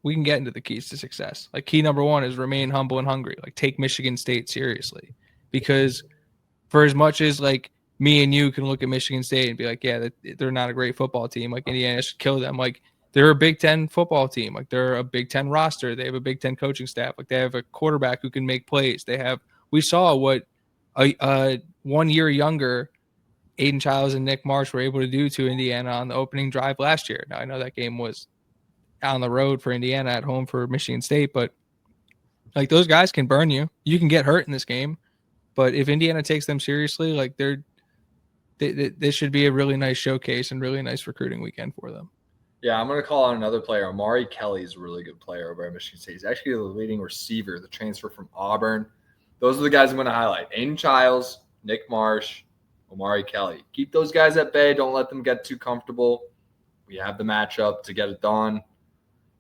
we can get into the keys to success. Like key number one is remain humble and hungry. Like take Michigan State seriously, because for as much as like me and you can look at Michigan State and be like, yeah, they're not a great football team. Like Indiana should kill them. Like they're a Big Ten football team. Like they're a Big Ten roster. They have a Big Ten coaching staff. Like they have a quarterback who can make plays. We saw what a 1 year younger Aiden Childs and Nick Marsh were able to do to Indiana on the opening drive last year. Now I know that game was on the road for Indiana, at home for Michigan State, but like those guys can burn you. You can get hurt in this game, but if Indiana takes them seriously, like this should be a really nice showcase and really nice recruiting weekend for them. Yeah, I'm going to call out another player. Amari Kelly is a really good player over at Michigan State. He's actually the leading receiver, the transfer from Auburn. Those are the guys I'm going to highlight. Aiden Childs, Nick Marsh, Amari Kelly. Keep those guys at bay. Don't let them get too comfortable. We have the matchup to get it done.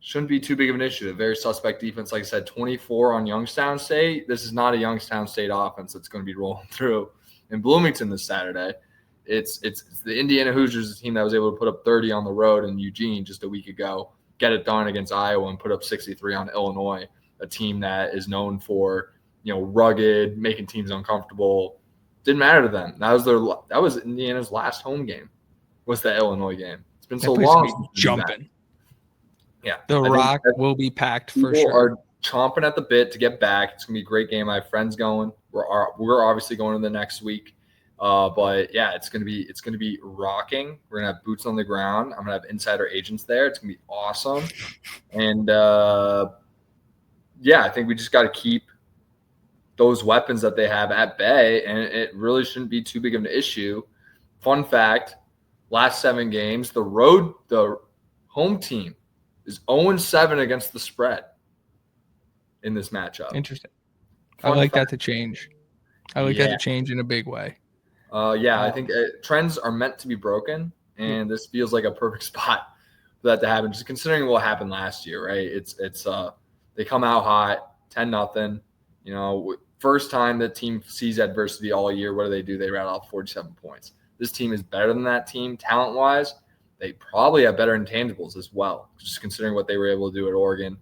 Shouldn't be too big of an issue. A very suspect defense, like I said, 24 on Youngstown State. This is not a Youngstown State offense that's going to be rolling through in Bloomington this Saturday. It's the Indiana Hoosiers, team that was able to put up 30 on the road in Eugene just a week ago, get it done against Iowa and put up 63 on Illinois, a team that is known for, rugged, making teams uncomfortable. Didn't matter to them. That was Indiana's last home game, was the Illinois game. It's been so long. Jumping. Yeah. The Rock will be packed for sure. People are chomping at the bit to get back. It's going to be a great game. I have friends going. We're obviously going to the next week. But yeah, it's gonna be rocking. We're gonna have boots on the ground. I'm gonna have insider agents there. It's gonna be awesome. And I think we just got to keep those weapons that they have at bay, and it really shouldn't be too big of an issue. Fun fact: last 7 games, the home team is 0-7 against the spread in this matchup. Interesting. I like that to change. I like that to change in a big way. I think trends are meant to be broken, and this feels like a perfect spot for that to happen. Just considering what happened last year, right? It's they come out hot, 10-0. First time the team sees adversity all year, what do? They rattle off 47 points. This team is better than that team talent-wise. They probably have better intangibles as well, just considering what they were able to do at Oregon.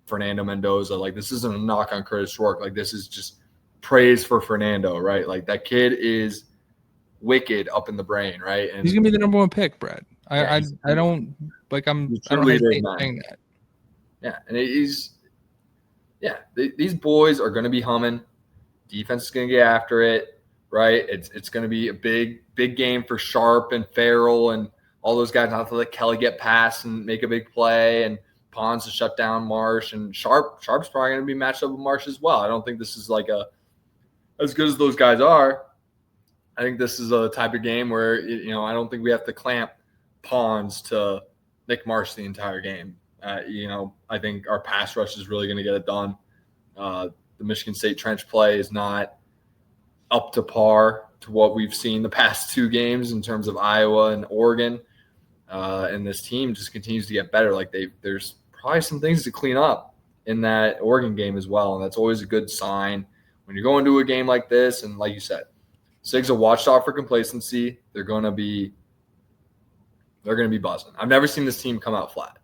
Fernando Mendoza, like this isn't a knock on Curtis Rourke. Like this is just praise for Fernando, right? Like that kid is wicked up in the brain, right? And he's gonna be the number 1 pick, Brad. I don't like I'm I don't hesitate saying that. Yeah, and these boys are gonna be humming. Defense is gonna get after it, right? It's gonna be a big game for Sharp and Farrell and all those guys. Not to let Kelly get past and make a big play, and Pons to shut down Marsh, and Sharp's probably gonna be matched up with Marsh as well. I don't think this is like as good as those guys are. I think this is a type of game where, I don't think we have to clamp Pons to Nick Marsh the entire game. I think our pass rush is really going to get it done. The Michigan State trench play is not up to par to what we've seen the past 2 games in terms of Iowa and Oregon. And this team just continues to get better. Like there's probably some things to clean up in that Oregon game as well. And that's always a good sign when you're going to a game like this. And like you said, Sig's a watchdog for complacency. They're going to be buzzing. I've never seen this team come out flat.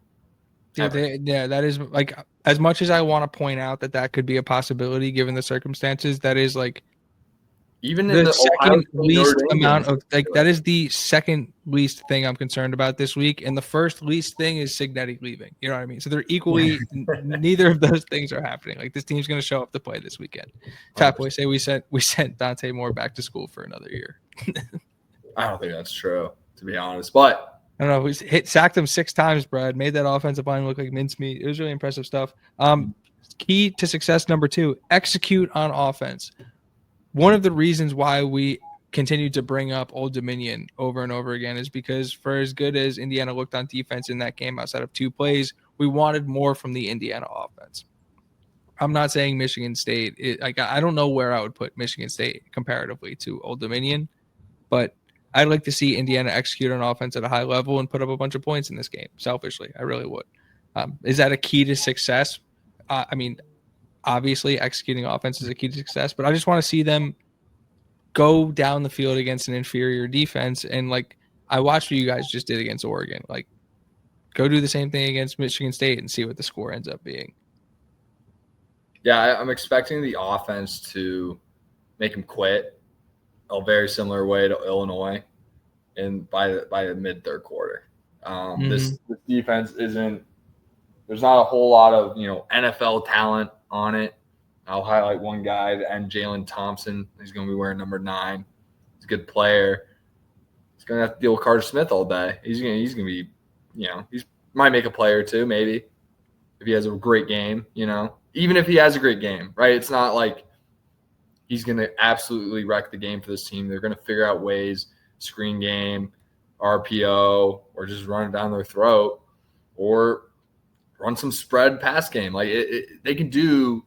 That is like, as much as I want to point out that could be a possibility given the circumstances, that is like even the second least amount of that is the second least thing I'm concerned about this week, and the first least thing is Cignetti leaving. You know what I mean? So they're equally neither of those things are happening. Like this team's going to show up to play this weekend. Top Boy say we sent Dante Moore back to school for another year. I don't think that's true, to be honest, but I don't know. We sacked him 6 times, Brad. Made that offensive line look like mincemeat. It was really impressive stuff. Key to success number 2: execute on offense. One of the reasons why we continue to bring up Old Dominion over and over again is because for as good as Indiana looked on defense in that game outside of 2 plays, we wanted more from the Indiana offense. I'm not saying Michigan State. I don't know where I would put Michigan State comparatively to Old Dominion, but I'd like to see Indiana execute on offense at a high level and put up a bunch of points in this game. Selfishly, I really would. Is that a key to success? Obviously, executing offense is a key to success, but I just want to see them go down the field against an inferior defense. And I watched what you guys just did against Oregon. go do the same thing against Michigan State and see what the score ends up being. Yeah, I'm expecting the offense to make him quit a very similar way to Illinois, and by the mid third quarter. This defense isn't. There's not a whole lot of NFL talent on it. I'll highlight one guy, and Jalen Thompson. He's going to be wearing number 9. He's a good player. He's going to have to deal with Carter Smith all day. He's going to be, he might make a play or two maybe if he has a great game. Even if he has a great game, right? It's not like he's going to absolutely wreck the game for this team. They're going to figure out ways, screen game, RPO, or just run it down their throat, or run some spread pass game. Like they can do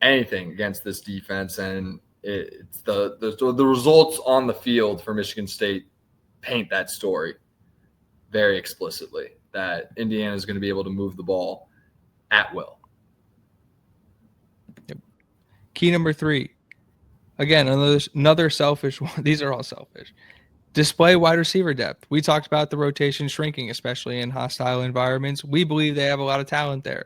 anything against this defense, and it's the results on the field for Michigan State paint that story very explicitly, that Indiana is going to be able to move the ball at will. Yep. Key number 3. Again, another selfish one. These are all selfish. Display wide receiver depth. We talked about the rotation shrinking, especially in hostile environments. We believe they have a lot of talent there.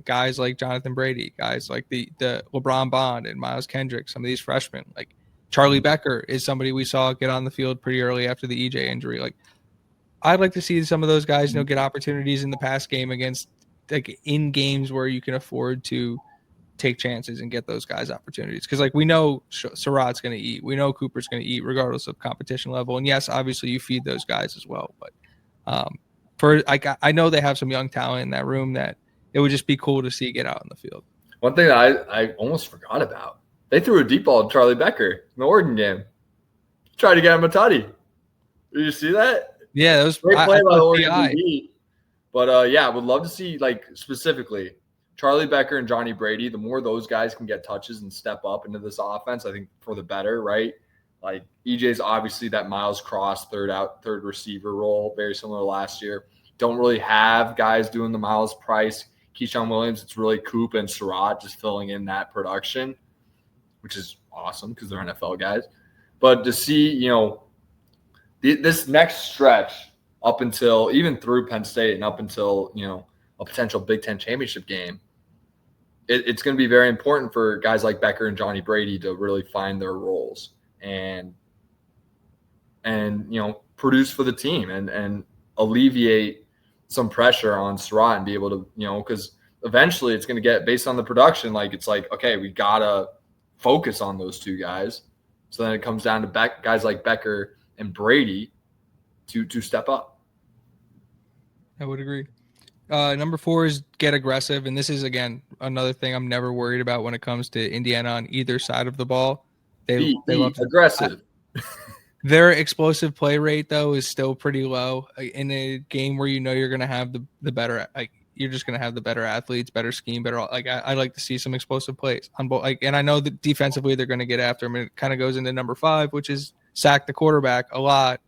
Guys like Jonathan Brady, guys like the LeBron Bond and Miles Kendrick, some of these freshmen. Like Charlie Becker is somebody we saw get on the field pretty early after the EJ injury. Like I'd like to see some of those guys, get opportunities in the pass game against in games where you can afford to take chances and get those guys opportunities. Because we know Surratt's going to eat. We know Cooper's going to eat regardless of competition level. And yes, obviously you feed those guys as well. But I know they have some young talent in that room that it would just be cool to see get out in the field. One thing that I almost forgot about, they threw a deep ball to Charlie Becker in the Oregon game. Tried to get him a tutty. Did you see that? Yeah, that was great play by the Oregon DB. But I would love to see specifically Charlie Becker and Johnny Brady. The more those guys can get touches and step up into this offense, I think for the better, right? Like EJ's obviously that Miles Cross third receiver role, very similar to last year. Don't really have guys doing the Miles Price, Keyshawn Williams. It's really Coop and Surratt just filling in that production, which is awesome because they're NFL guys. But to see, this next stretch up until even through Penn State and up until, a potential Big Ten championship game, it's going to be very important for guys like Becker and Johnny Brady to really find their roles and produce for the team and alleviate some pressure on Surratt and be able to, because eventually it's going to get based on the production. Okay, we got to focus on those two guys. So then it comes down to guys like Becker and Brady to step up. I would agree. Number 4 is get aggressive. And this is, again, another thing I'm never worried about when it comes to Indiana on either side of the ball. They love aggressive. Their explosive play rate, though, is still pretty low in a game where you're going to have the better, you're just going to have the better athletes, better scheme, better. I like to see some explosive plays on both. And I know that defensively they're going to get after them. And it kind of goes into number 5, which is sack the quarterback a lot.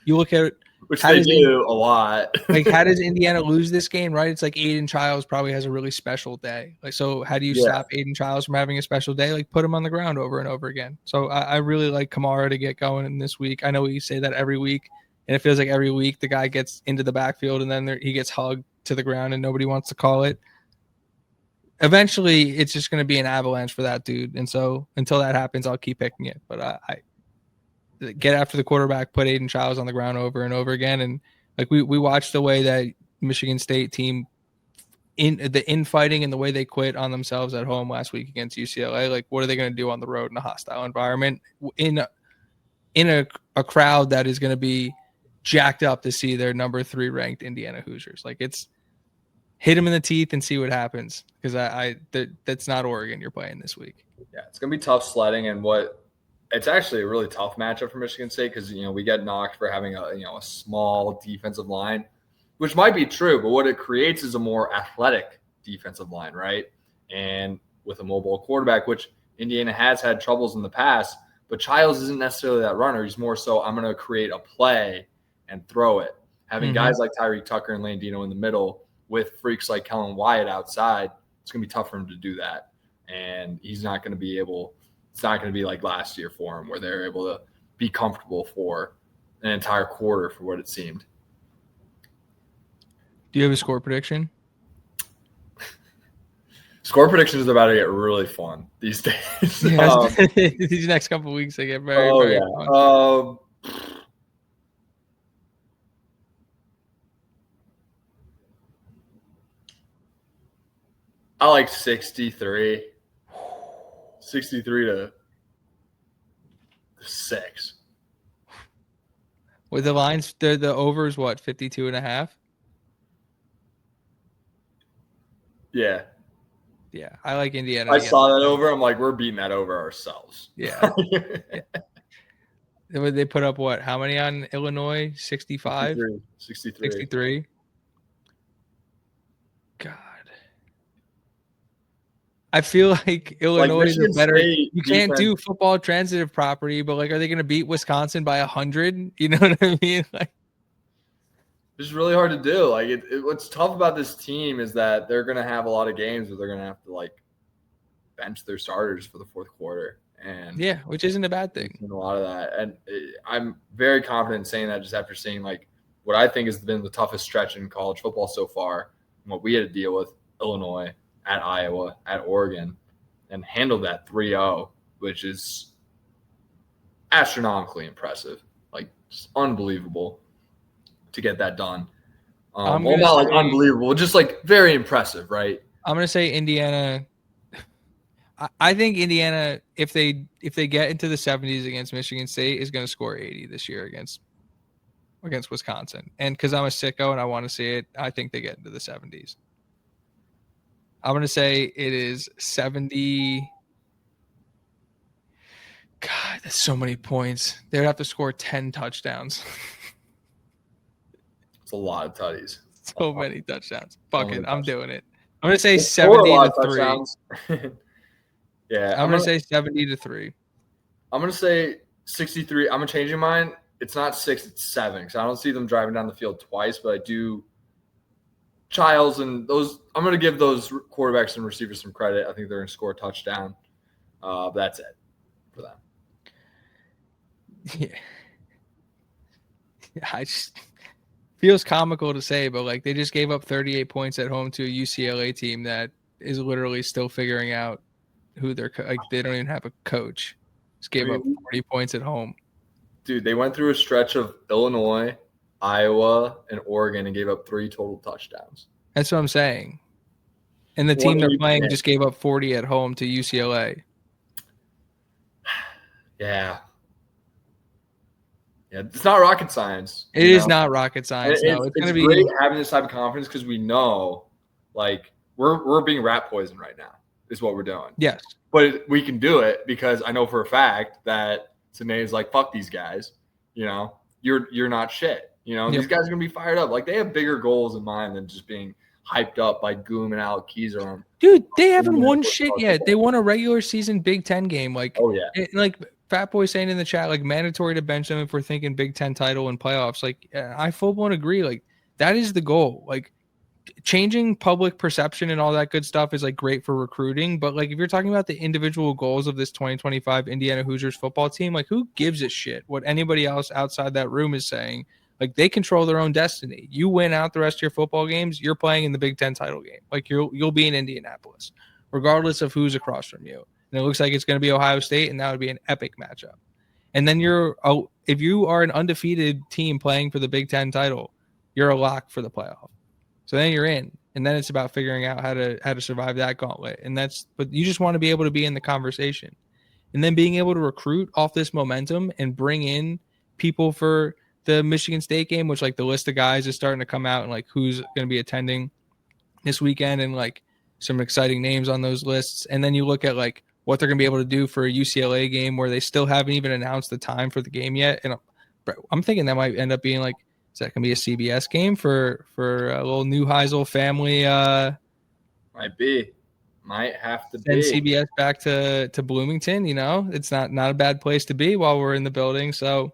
You look at it. Which they do a lot. How does Indiana lose this game, right? It's like Aiden Childs probably has a really special day. So how do you stop Aiden Childs from having a special day? Put him on the ground over and over again. So I really like Kamara to get going in this week. I know we say that every week, and it feels like every week the guy gets into the backfield and then he gets hugged to the ground and nobody wants to call it. Eventually, it's just going to be an avalanche for that dude. And so until that happens, I'll keep picking it. But I get after the quarterback, put Aiden Childs on the ground over and over again. And we watched the way that Michigan State team in the infighting and the way they quit on themselves at home last week against UCLA. What are they going to do on the road in a hostile environment in a crowd that is going to be jacked up to see their number 3 ranked Indiana Hoosiers? It's hit them in the teeth and see what happens. Because that's not Oregon you're playing this week. Yeah, it's going to be tough sledding, and it's actually a really tough matchup for Michigan State because, we get knocked for having a small defensive line, which might be true, but what it creates is a more athletic defensive line, right? And with a mobile quarterback, which Indiana has had troubles in the past, but Childs isn't necessarily that runner. He's more so I'm going to create a play and throw it. Having guys like Tyreek Tucker and Landino in the middle with freaks like Kellen Wyatt outside, it's going to be tough for him to do that. And he's not going to be able – it's not going to be like last year for him where they're able to be comfortable for an entire quarter for what it seemed. Do you have a score prediction? Score predictions are about to get really fun these days. Yeah, these next couple of weeks they get very, very fun. I like 63. 63 to 6. With the lines, the overs, what, 52.5? Yeah. Yeah, I like Indiana. I saw that over. I'm like, we're beating that over ourselves. Yeah. They put up what? How many on Illinois? 65? 63. 63? God. I feel like Illinois is a better. You can't do football transitive property, but like, are they going to beat Wisconsin by 100? You know what I mean? Like, it's really hard to do. Like, what's tough about this team is that they're going to have a lot of games where they're going to have to like bench their starters for the fourth quarter, and yeah, which isn't a bad thing. A lot of that, and I'm very confident in saying that just after seeing like what I think has been the toughest stretch in college football so far, and what we had to deal with Illinois, at Iowa, at Oregon, and handled that 3-0, which is astronomically impressive. Like, just unbelievable to get that done. Well, not like unbelievable, just like very impressive, right? I'm going to say Indiana. I think Indiana, if they get into the 70s against Michigan State, is going to score 80 this year against Wisconsin. And because I'm a sicko and I want to see it, I think they get into the 70s. I'm going to say it is 70. God, that's so many points. They would have to score 10 touchdowns. It's a lot of tutties. So many touchdowns. Fuck it. I'm doing it. I'm going to say 70-3. Yeah. I'm going to say 70-3. I'm going to say 63. I'm going to change your mind. It's not 6, it's 7. Because I don't see them driving down the field twice, but I do. Childs and those, I'm going to give those quarterbacks and receivers some credit. I think they're going to score a touchdown. But that's it for them. Yeah. I just feels comical to say, but like they just gave up 38 points at home to a UCLA team that is literally still figuring out who they're like. They don't even have a coach. Just gave up 40 points at home. Dude, they went through a stretch of Illinois, Iowa, and Oregon and gave up 3 total touchdowns. That's what I'm saying. And the team they're playing just gave up 40 at home to UCLA. Yeah. Yeah, it's not rocket science. It is not rocket science. No, it's going to be great having this type of confidence because we know, like, we're being rat poisoned right now. Is what we're doing. Yes, but we can do it because I know for a fact that Sinead's like, fuck these guys. You know, you're not shit. You know, these guys are gonna be fired up. Like, they have bigger goals in mind than just being hyped up by Goom and Alec Keez around. Dude, they haven't won shit yet. They won a regular season Big Ten game. Like, oh yeah, like Fat Boy saying in the chat, like mandatory to bench them if we're thinking Big Ten title and playoffs. Like, I full blown agree. Like, that is the goal. Like, changing public perception and all that good stuff is like great for recruiting, but like if you're talking about the individual goals of this 2025 Indiana Hoosiers football team, like who gives a shit what anybody else outside that room is saying? Like, they control their own destiny. You win out the rest of your football games, you're playing in the Big Ten title game. Like, you'll be in Indianapolis regardless of who's across from you. And it looks like it's going to be Ohio State, and that would be an epic matchup. And then if you are an undefeated team playing for the Big Ten title, you're a lock for the playoff. So then you're in, and then it's about figuring out how to survive that gauntlet. But you just want to be able to be in the conversation, and then being able to recruit off this momentum and bring in people for the Michigan State game, which like the list of guys is starting to come out and like who's going to be attending this weekend and like some exciting names on those lists. And then you look at like what they're going to be able to do for a UCLA game where they still haven't even announced the time for the game yet. And I'm thinking that might end up being like, is that going to be a CBS game for a little Neuheisel family? Might have to be. Send CBS back to Bloomington. You know, it's not a bad place to be while we're in the building. So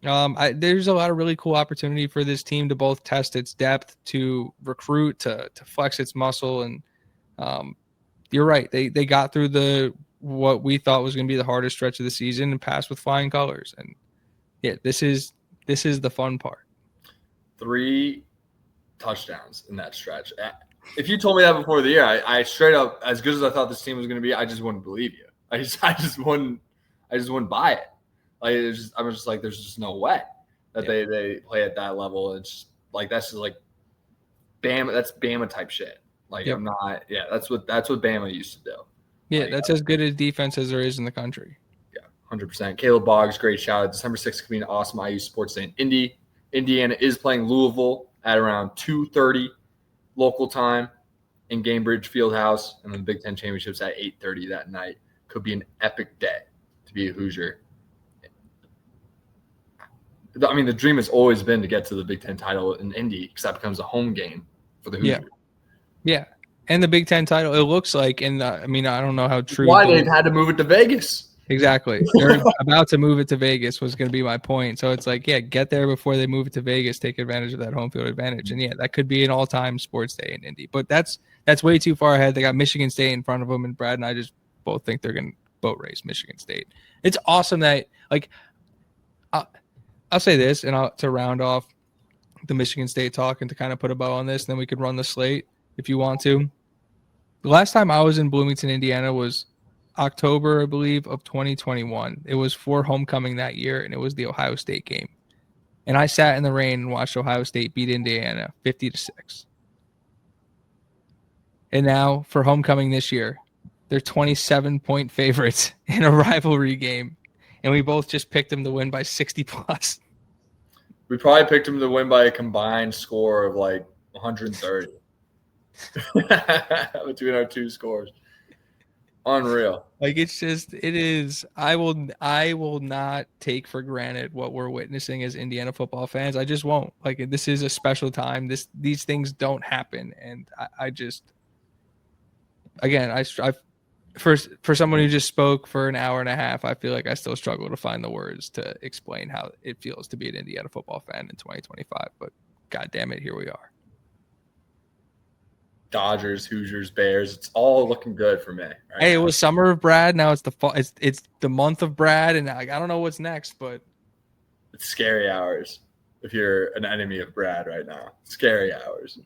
there's a lot of really cool opportunity for this team to both test its depth, to recruit, to flex its muscle. And you're right. They got through what we thought was going to be the hardest stretch of the season and passed with flying colors. And yeah, this is the fun part. 3 touchdowns in that stretch. If you told me that before the year, I straight up, as good as I thought this team was going to be, I just wouldn't believe you. I just wouldn't buy it. Like I was just like, there's just no way that they play at that level. It's just, like that's just like Bama. That's Bama type shit. Like I'm not. Yeah, that's what Bama used to do. Yeah, that's as good a defense as there is in the country. Yeah, 100%. Caleb Boggs, great shout out. December 6th could be an awesome IU sports day in Indy. Indiana is playing Louisville at around 2:30 local time in Gainbridge Fieldhouse, and then the Big Ten Championships at 8:30 that night. Could be an epic day to be a Hoosier. I mean, the dream has always been to get to the Big Ten title in Indy because that becomes a home game for the Hoosiers. Yeah. And the Big Ten title, it looks like, and I mean, I don't know how true. Why they've had to move it to Vegas. Exactly. They're about to move it to Vegas was going to be my point. So it's like, yeah, get there before they move it to Vegas, take advantage of that home field advantage. And yeah, that could be an all-time sports day in Indy. But that's way too far ahead. They got Michigan State in front of them, and Brad and I just both think they're going to boat race Michigan State. It's awesome that, like, I'll say this, and to round off the Michigan State talk and to kind of put a bow on this, and then we could run the slate if you want to. The last time I was in Bloomington, Indiana was October, I believe, of 2021. It was for homecoming that year, and it was the Ohio State game. And I sat in the rain and watched Ohio State beat Indiana 50-6. And now for homecoming this year, they're 27-point favorites in a rivalry game. And we both just picked them to win by 60 plus. We probably picked them to win by a combined score of like 130 between our two scores. Unreal. Like it is. I will not take for granted what we're witnessing as Indiana football fans. I just won't. Like this is a special time. These things don't happen, and I just, again, for someone who just spoke for an hour and a half, I feel like I still struggle to find the words to explain how it feels to be an Indiana football fan in 2025. But God damn it, here we are. Dodgers, Hoosiers, Bears. It's all looking good for me. Right hey, now. It was summer of Brad. Now it's the fall. It's the month of Brad, and I don't know what's next, but it's scary hours if you're an enemy of Brad right now. Scary hours.